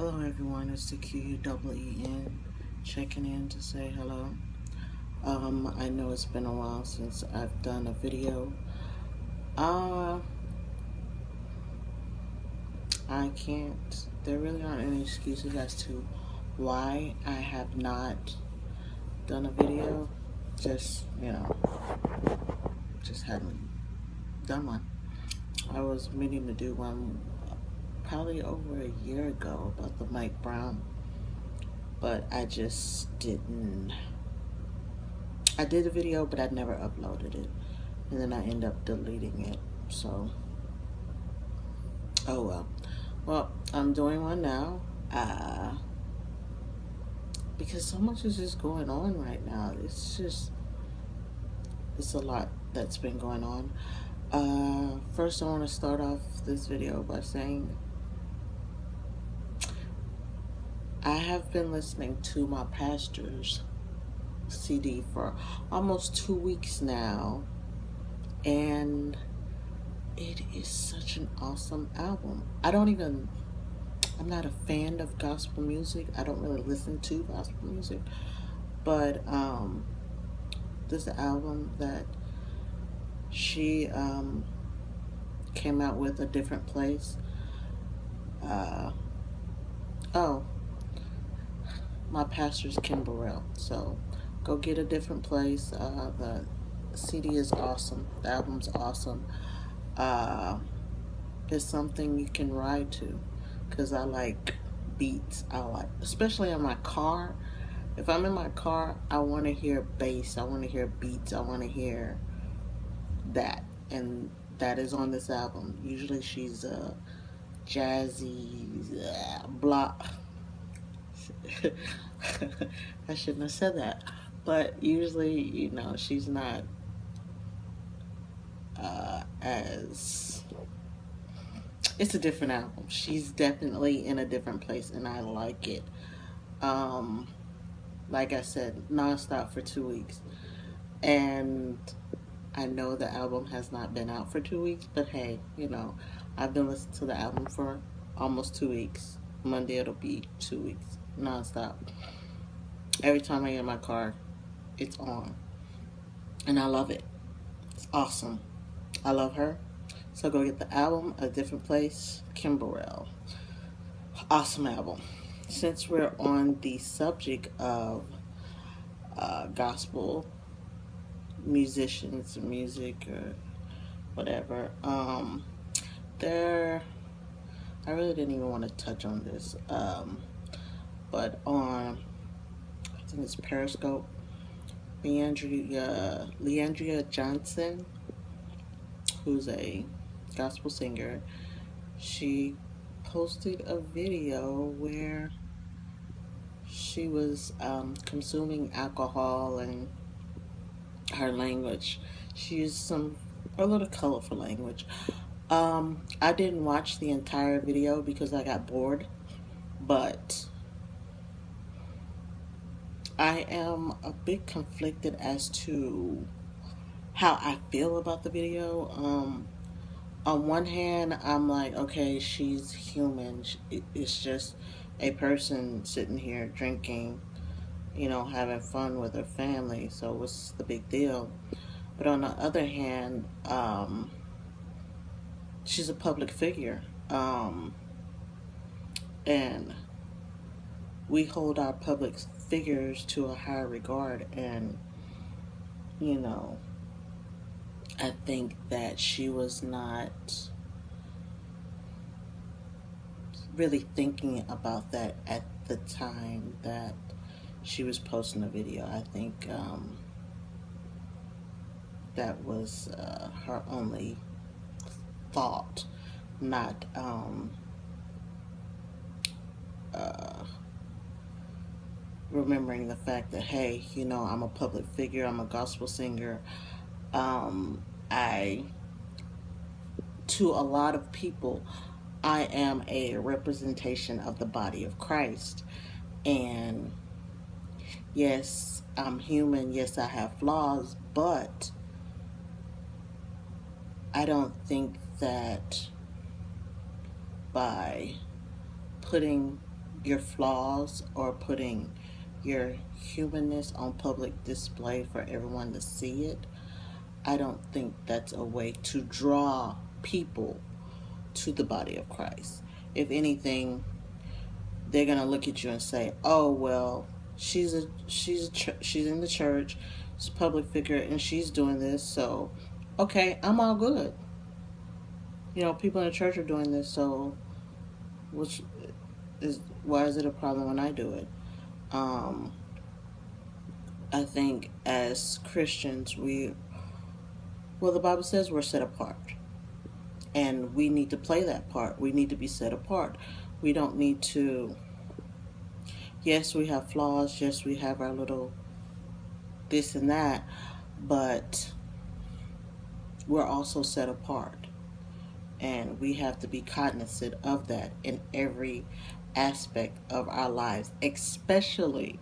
Hello everyone, it's the QUEEN checking in to say hello. I know it's been a while since I've done a video. I can't, there really aren't any excuses as to why I have not done a video. Just haven't done one. I was meaning to do one probably over a year ago about the Mike Brown, but I just didn't. I did a video, but I never uploaded it, and then I end up deleting it. So, oh well. Well, I'm doing one now, because so much is just going on right now. It's a lot that's been going on. First I want to start off this video by saying I have been listening to my pastor's CD for almost 2 weeks now, and it is such an awesome album. I'm not a fan of gospel music. I don't really listen to gospel music, but this album that she came out with, A Different Place. My pastor's Kim Burrell. So go get A Different Place. The CD is awesome. The album's awesome. It's something you can ride to, because I like beats. Especially in my car. If I'm in my car, I want to hear bass. I want to hear beats. I want to hear that. And that is on this album. Usually she's jazzy, blah. I shouldn't have said that. But usually, she's not as... It's a different album. She's definitely in a different place, and I like it. Like I said, nonstop for 2 weeks. And I know the album has not been out for 2 weeks, but hey, I've been listening to the album for almost 2 weeks. Monday it'll be 2 weeks, nonstop. Every time I get in my car, it's on. And I love it. It's awesome. I love her. So go get the album, A Different Place, Kim Burrell. Awesome album. Since we're on the subject of gospel musicians, music, or whatever, I really didn't even want to touch on this, but on, I think it's Periscope, LeAndria Johnson, who's a gospel singer, she posted a video where she was consuming alcohol, and her language, she used a little colorful language. I didn't watch the entire video because I got bored, but I am a bit conflicted as to how I feel about the video. On one hand, I'm like, okay, she's human. It's just a person sitting here drinking, having fun with her family. So what's the big deal? But on the other hand, she's a public figure. And we hold our public figures to a higher regard. And, I think that she was not really thinking about that at the time that she was posting the video. I think that was her only thought, not remembering the fact that, hey, I'm a public figure, I'm a gospel singer. To a lot of people, I am a representation of the body of Christ. And yes, I'm human. Yes, I have flaws, but I don't think that by putting your flaws or putting your humanness on public display for everyone to see it, I don't think that's a way to draw people to the body of Christ. If anything, they're gonna look at you and say, "Oh well, she's in the church, she's a public figure, and she's doing this, so okay, I'm all good." People in the church are doing this, so which is why is it a problem when I do it? Um, I think as Christians, the Bible says we're set apart, and we need to play that part. We need to be set apart. We don't need to. Yes, we have flaws. Yes, we have our little this and that, but we're also set apart, and we have to be cognizant of that in every aspect of our lives, especially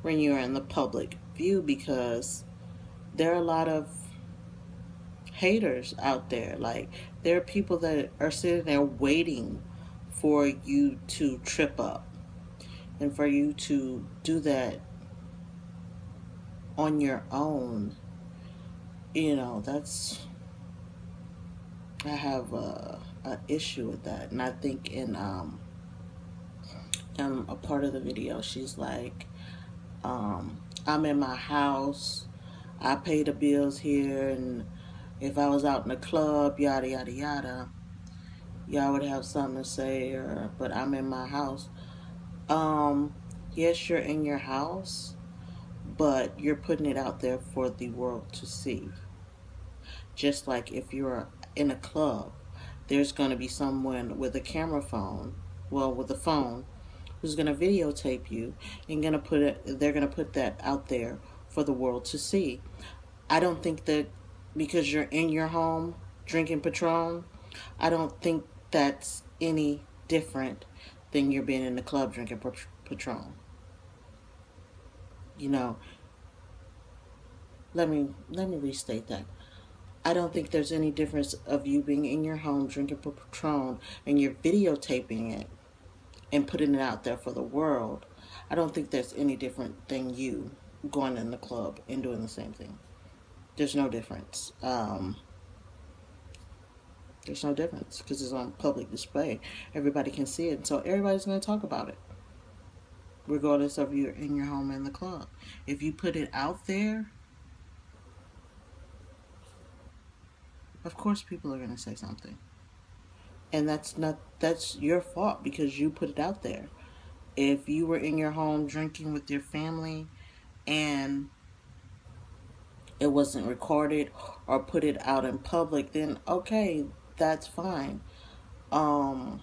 when you're in the public view, because there are a lot of haters out there. Like, there are people that are sitting there waiting for you to trip up and for you to do that on your own. That's, I have an issue with that. And I think in a part of the video, she's like, I'm in my house, I pay the bills here, and if I was out in the club, yada yada yada, y'all would have something to say. But I'm in my house. Yes, you're in your house, but you're putting it out there for the world to see. Just like if you're in a club, there's going to be someone with a camera phone, with a phone, who's going to videotape you and they're going to put that out there for the world to see. I don't think that because you're in your home drinking Patron, I don't think that's any different than you're being in the club drinking Patron. You know, let me restate that. I don't think there's any difference of you being in your home drinking Patron and you're videotaping it and putting it out there for the world. I don't think that's any different than you going in the club and doing the same thing. There's no difference. There's no difference because it's on public display. Everybody can see it, so everybody's going to talk about it, regardless of you're in your home or in the club. If you put it out there, of course people are going to say something. And that's your fault because you put it out there. If you were in your home drinking with your family and it wasn't recorded or put it out in public, then okay, that's fine. But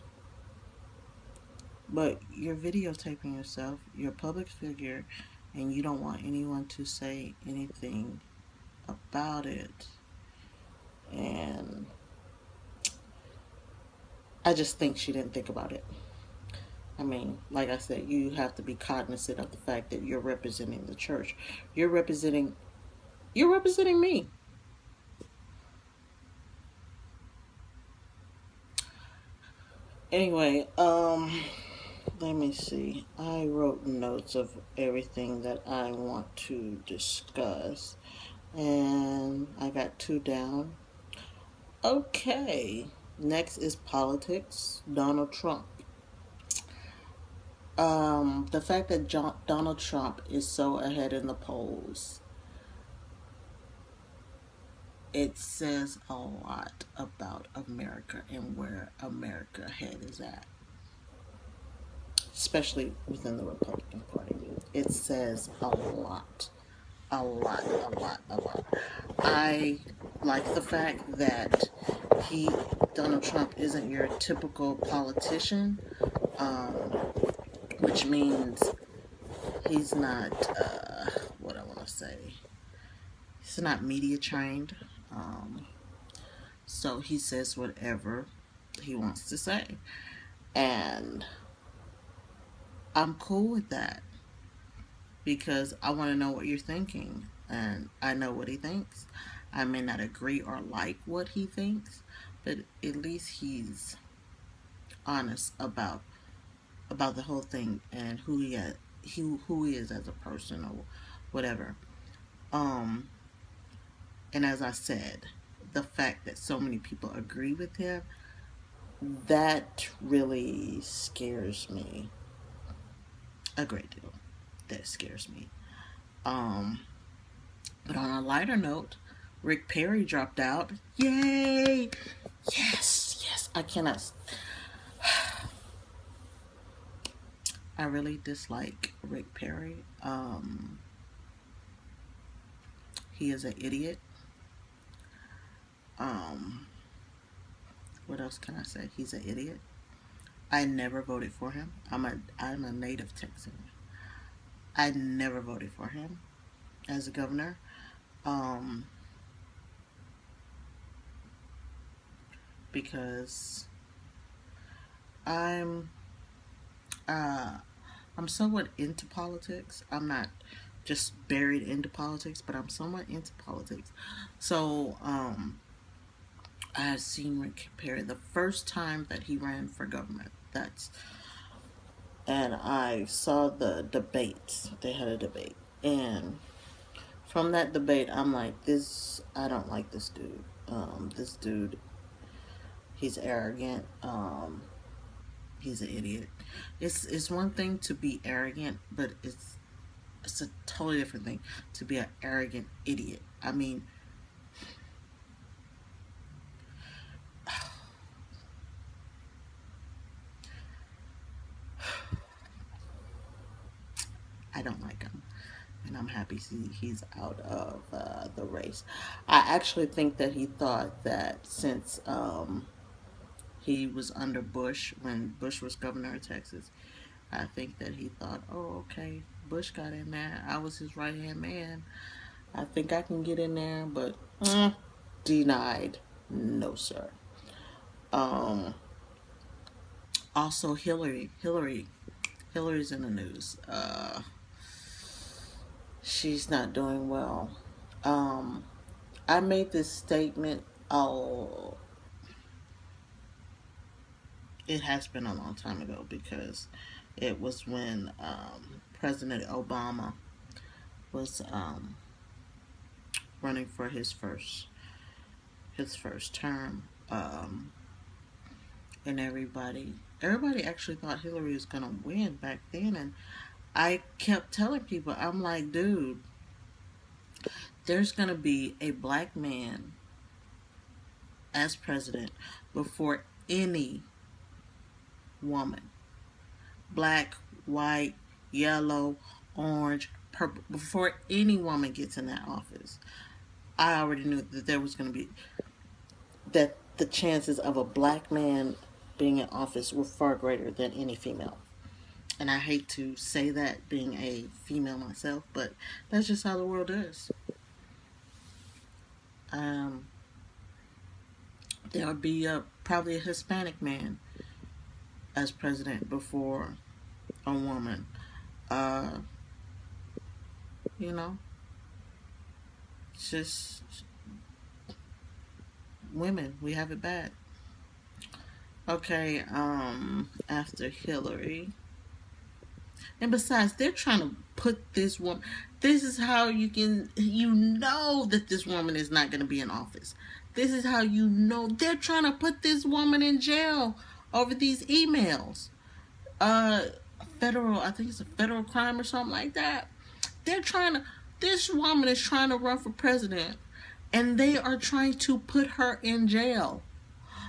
you're videotaping yourself, you're a public figure, and you don't want anyone to say anything about it. And I just think she didn't think about it. I mean, like I said, you have to be cognizant of the fact that you're representing the church. You're representing me. Anyway, let me see. I wrote notes of everything that I want to discuss, and I got 2 down. Okay, next is politics. Donald Trump. The fact that Donald Trump is so ahead in the polls, it says a lot about America and where America head is at, especially within the Republican Party. It says a lot, a lot, a lot, a lot. I like the fact that Donald Trump isn't your typical politician, which means he's not, what I want to say, he's not media trained. So he says whatever he wants to say. And I'm cool with that because I want to know what you're thinking. And I know what he thinks. I may not agree or like what he thinks, but at least he's honest about about the whole thing and who he is as a person or whatever. Um, and as I said, the fact that so many people agree with him, that really scares me a great deal. That scares me. Um, but on a lighter note, Rick Perry dropped out. Yay! Yes, yes. I cannot. I really dislike Rick Perry. He is an idiot. Um, what else can I say? He's an idiot. I never voted for him. I'm a native Texan. I never voted for him as a governor. Um, because I'm uh I'm somewhat into politics. I'm not just buried into politics, but I'm somewhat into politics. So, I had seen Rick Perry the first time that he ran for government. And I saw the debates. They had a debate, and from that debate, I'm like, this. I don't like this dude. This dude, he's arrogant. He's an idiot. It's one thing to be arrogant, but it's a totally different thing to be an arrogant idiot. I mean, I don't like him, and I'm happy he's out of the race. I actually think that he thought that since he was under Bush when Bush was governor of Texas, I think that he thought, oh, okay, Bush got in there. I was his right hand man. I think I can get in there, but denied. No, sir. Um, Also, Hillary's in the news. She's not doing well. Um, I made this statement. Oh, it has been a long time ago because it was when President Obama was running for his first term, and everybody actually thought Hillary was gonna win back then, and I kept telling people, I'm like, dude, there's gonna be a black man as president before any woman, black, white, yellow, orange, purple, before any woman gets in that office. I already knew that there was going to be that the chances of a black man being in office were far greater than any female. And I hate to say that being a female myself, but that's just how the world is. Um, there would be probably a Hispanic man as president before a woman. Uh, you know, it's just women. We have it bad. Okay, after Hillary. And besides, they're trying to put this woman. This is how you know that this woman is not going to be in office. This is how you know they're trying to put this woman in jail over these emails. Uh, I think it's a federal crime or something like that. This woman is trying to run for president, and they are trying to put her in jail.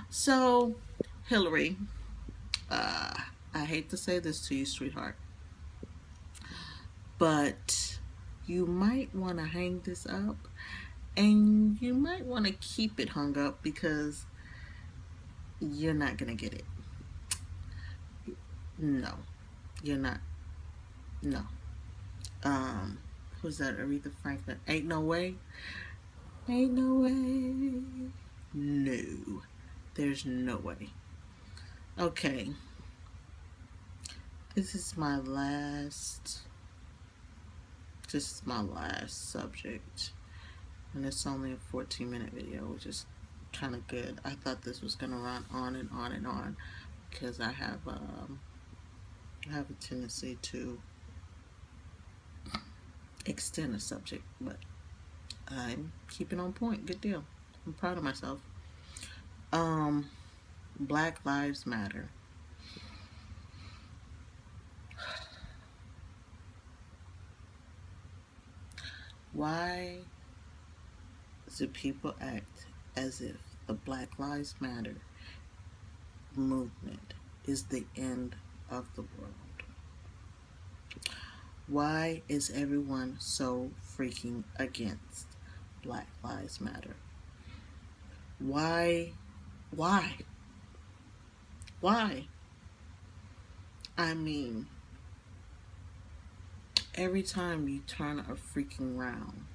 So, Hillary, I hate to say this to you, sweetheart, but you might want to hang this up, and you might want to keep it hung up because you're not going to get it. No, you're not. No. Who's that? Aretha Franklin. Ain't no way. Ain't no way. No. There's no way. Okay. This is my last subject. And it's only a 14-minute video, which is kind of good. I thought this was going to run on and on and on because I have I have a tendency to extend a subject, but I'm keeping on point. Good deal. I'm proud of myself. Um, Black Lives Matter. Why do people act as if the Black Lives Matter movement is the end of the world? Why is everyone so freaking against Black Lives Matter? Why? Why? Why? I mean, every time you turn a freaking round,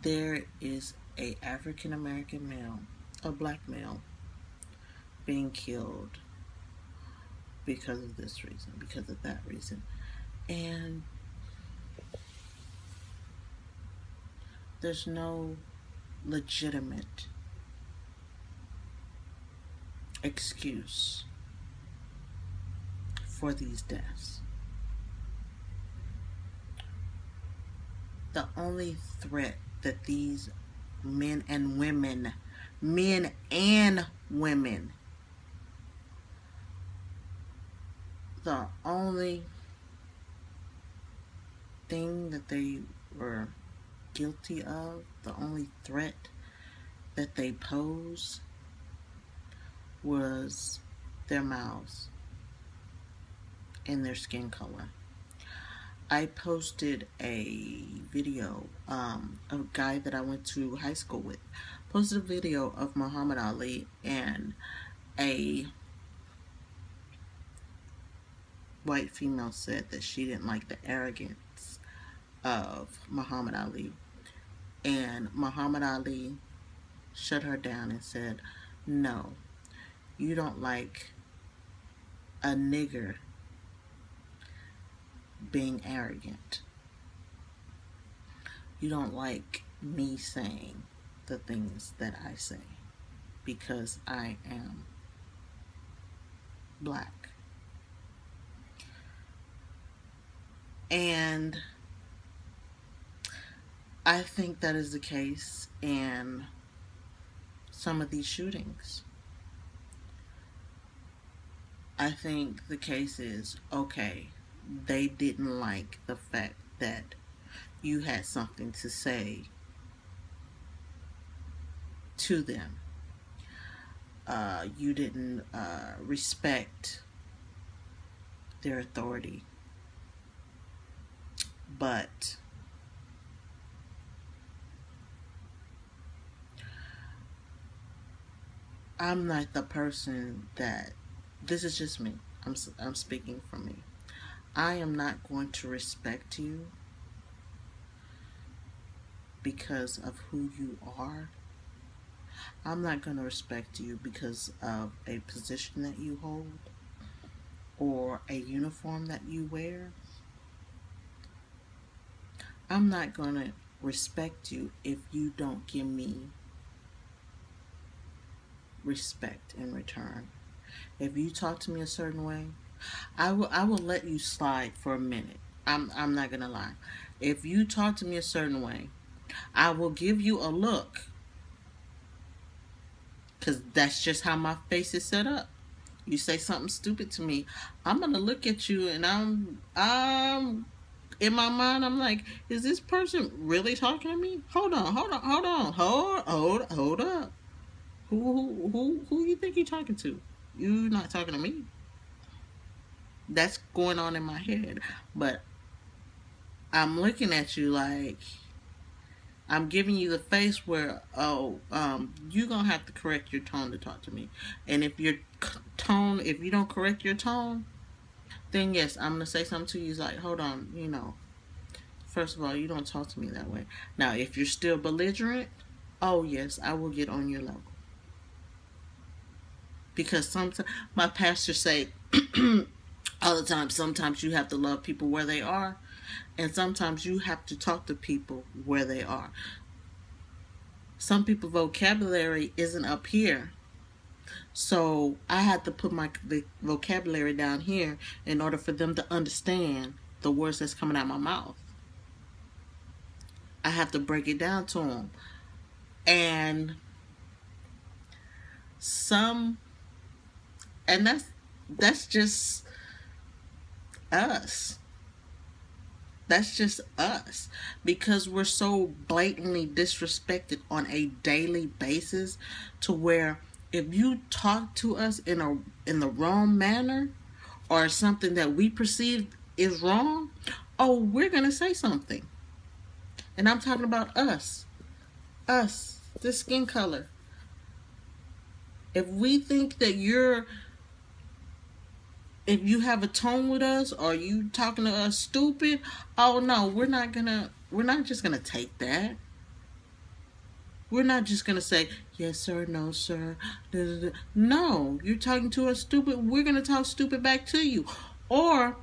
there is a African American male, a black male, being killed because of this reason, because of that reason. And there's no legitimate excuse for these deaths. The only threat that these men and women, the only thing that they were guilty of, the only threat that they posed was their mouths and their skin color. I posted a video, a guy that I went to high school with, posted a video of Muhammad Ali, and a white female said that she didn't like the arrogance of Muhammad Ali. And Muhammad Ali shut her down and said, no, you don't like a nigger being arrogant. You don't like me saying the things that I say because I am black. And I think that is the case in some of these shootings. I think the case is, okay, they didn't like the fact that you had something to say to them. You didn't respect their authority. But I'm not the person that, this is just me. I'm speaking for me. I am not going to respect you because of who you are. I'm not going to respect you because of a position that you hold or a uniform that you wear. I'm not going to respect you if you don't give me respect in return. If you talk to me a certain way, I will let you slide for a minute. I'm not gonna lie. If you talk to me a certain way, I will give you a look, because that's just how my face is set up. You say something stupid to me, I'm gonna look at you, and I'm in my mind, I'm like, is this person really talking to me? Hold on, hold up. Who you think you're talking to? You're not talking to me. That's going on in my head. But I'm looking at you like I'm giving you the face where, you're going to have to correct your tone to talk to me. And if you don't correct your tone, then yes, I'm going to say something to you. It's like, hold on, first of all, you don't talk to me that way. Now, if you're still belligerent, oh yes, I will get on your level. Because sometimes my pastor say all the time, sometimes you have to love people where they are, and sometimes you have to talk to people where they are. Some people's vocabulary isn't up here, So I had to put my vocabulary down here in order for them to understand the words that's coming out of my mouth. I have to break it down to them. And some, and that's just us. That's just us, because we're so blatantly disrespected on a daily basis, to where if you talk to us in the wrong manner, or something that we perceive is wrong, oh, we're gonna say something. And I'm talking about us, the skin color. If we think that if you have a tone with us, or you talking to us stupid, oh no, we're not just gonna take that. We're not just gonna say yes sir, no sir. Da, da, da. No, you're talking to us stupid, we're gonna talk stupid back to you. Or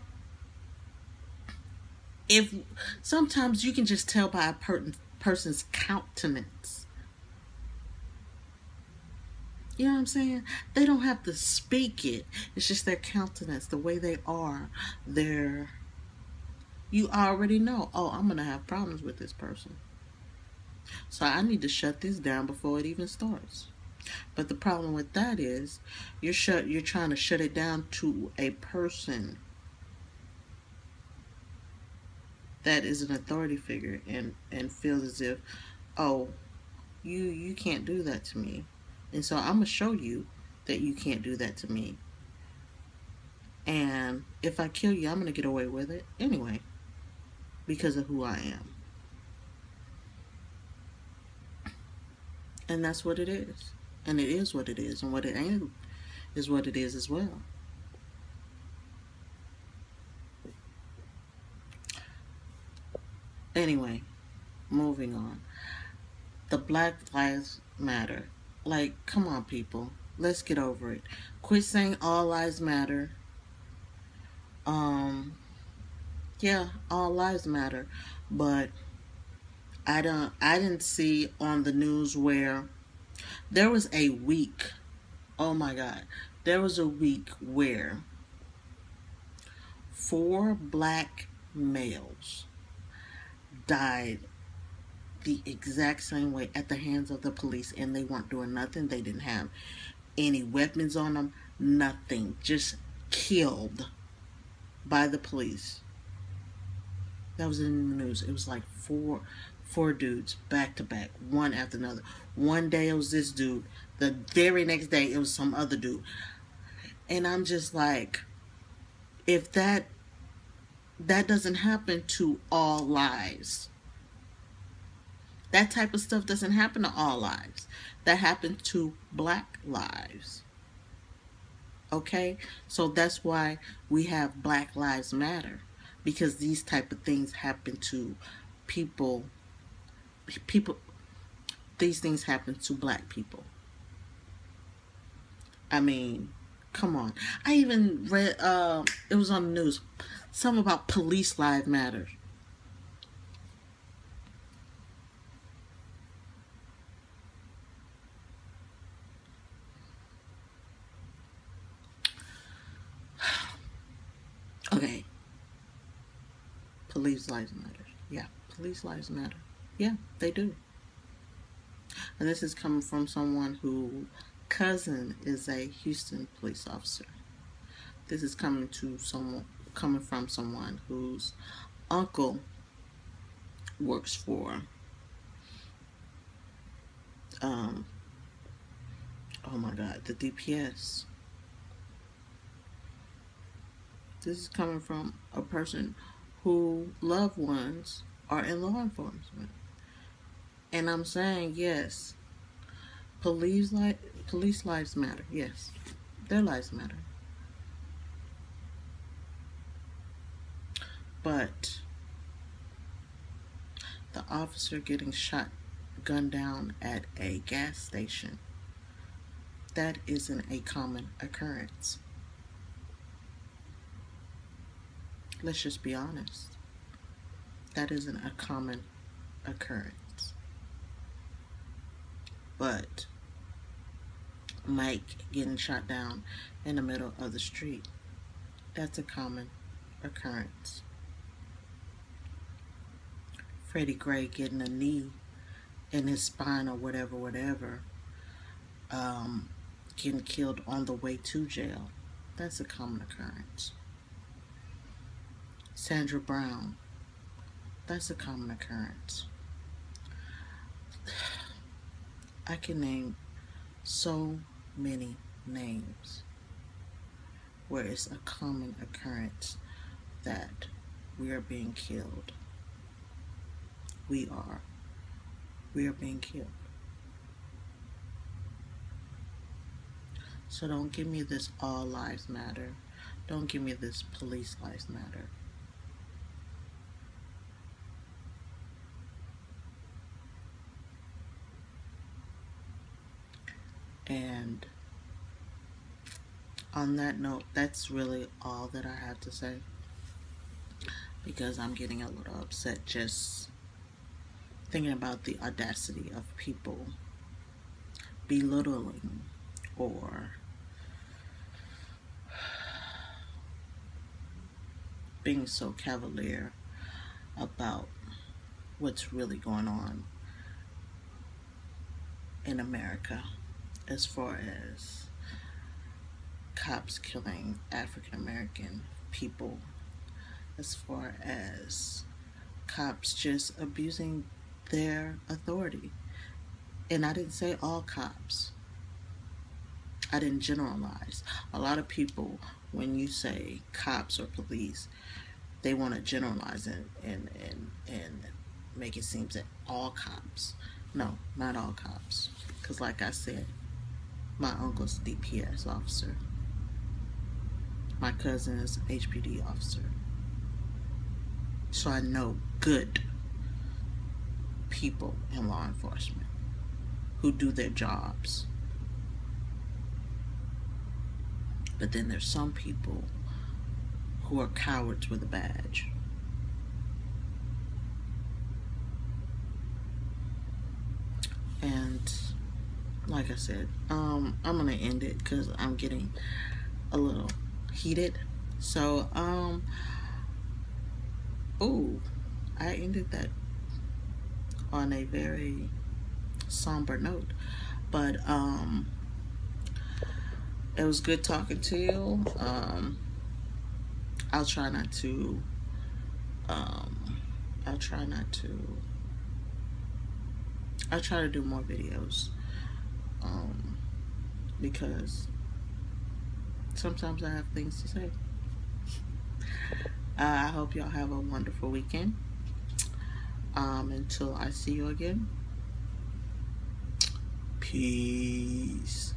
if sometimes you can just tell by a person's countenance. You know what I'm saying? They don't have to speak it. It's just their countenance, the way they are. You already know, oh, I'm going to have problems with this person. So I need to shut this down before it even starts. But the problem with that is you're trying to shut it down to a person that is an authority figure, and feels as if, oh, you can't do that to me. And so I'm going to show you that you can't do that to me. And if I kill you, I'm going to get away with it anyway, because of who I am. And that's what it is. And it is what it is. And what it ain't is what it is as well. Anyway, moving on. The Black Lives Matter. Like, come on, people. Let's get over it. Quit saying all lives matter. Yeah, all lives matter. But I didn't see on the news where there was a week. Oh my God. There was a week where 4 black males died the exact same way at the hands of the police, and they weren't doing nothing. They didn't have any weapons on them, nothing, just killed by the police. That was in the news. It was like four dudes back to back, one after another. One day it was this dude, the very next day it was some other dude. And I'm just like, if that doesn't happen to all lives. That type of stuff doesn't happen to all lives. That happened to black lives. Okay? So that's why we have Black Lives Matter. Because these type of things happen to people. These things happen to black people. I mean, come on. I even read, it was on the news, something about police lives matter. Okay. Police lives matter. Yeah, police lives matter. Yeah, they do. And this is coming from someone whose cousin is a Houston police officer. This is coming from someone whose uncle works for oh my God, the DPS. This is coming from a person who loved ones are in law enforcement. And I'm saying, yes, police lives matter. Yes, their lives matter. But the officer getting gunned down at a gas station, that isn't a common occurrence. Let's just be honest. That isn't a common occurrence. But Mike getting shot down in the middle of the street. That's a common occurrence. Freddie Gray getting a knee in his spine or whatever, getting killed on the way to jail. That's a common occurrence. Sandra Brown, that's a common occurrence. I can name so many names where it's a common occurrence that we are being killed. We are being killed. So don't give me this all lives matter. Don't give me this police lives matter. And on that note, that's really all that I have to say, because I'm getting a little upset just thinking about the audacity of people belittling or being so cavalier about what's really going on in America as far as cops killing African American people, as far as cops just abusing their authority. And I didn't say all cops. I didn't generalize. A lot of people, when you say cops or police, they want to generalize it and make it seem that all cops. No, not all cops. Because like I said, my uncle's a DPS officer. My cousin is an HPD officer. So I know good people in law enforcement who do their jobs. But then there's some people who are cowards with a badge. And like I said, I'm gonna end it because I'm getting a little heated. So I ended that on a very somber note, but it was good talking to you. I'll try to do more videos, because sometimes I have things to say. I hope y'all have a wonderful weekend. Until I see you again, peace.